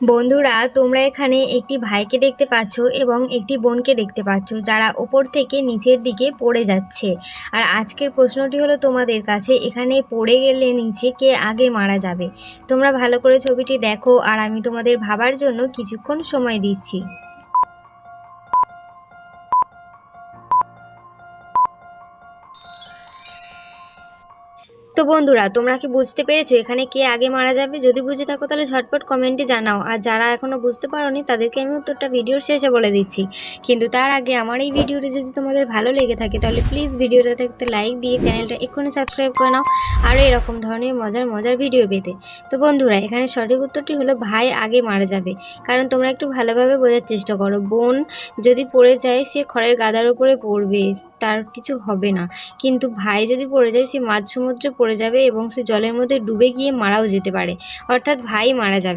বন্ধুরা, তোমরা এখানে একটি ভাইকে দেখতে পাচ্ছ এবং একটি বোনকে দেখতে পাচ্ছ, যারা ওপর থেকে নিচের দিকে পড়ে যাচ্ছে। আর আজকের প্রশ্নটি হলো তোমাদের কাছে, এখানে পড়ে গেলে নিচে কে আগে মারা যাবে? তোমরা ভালো করে ছবিটি দেখো আর আমি তোমাদের ভাবার জন্য কিছুক্ষণ সময় দিচ্ছি। তো বন্ধুরা, তোমরা কি বুঝতে পেরেছো এখানে কে আগে মারা যাবে? যদি বুঝে থাকো তাহলে ঝটপট কমেন্টে জানাও, আর যারা এখনো বুঝতে পারোনি তাদেরকে আমি উত্তরটা ভিডিওর শেষে বলে দিচ্ছি। কিন্তু তার আগে আমার এই ভিডিওটি যদি তোমাদের ভালো লেগে থাকে তাহলে প্লিজ ভিডিওটা দেখতে লাইক দিয়ে চ্যানেলটা এক্ষুনি সাবস্ক্রাইব করে নাও, আরও এরকম ধরনের মজার মজার ভিডিও পেতে। তো বন্ধুরা, এখানে সঠিক উত্তরটি হলো ভাই আগে মারা যাবে। কারণ তোমরা একটু ভালোভাবে বোঝার চেষ্টা করো, বোন যদি পড়ে যায় সে খড়ের গাদার উপরে পড়বে, তার কিছু হবে না। কিন্তু ভাই যদি পড়ে যায় সে মাঝ সমুদ্রে পড়ে যাবে এবং সে জলের মধ্যে ডুবে গিয়ে মারাও যেতে পারে, অর্থাৎ ভাই মারা যাবে।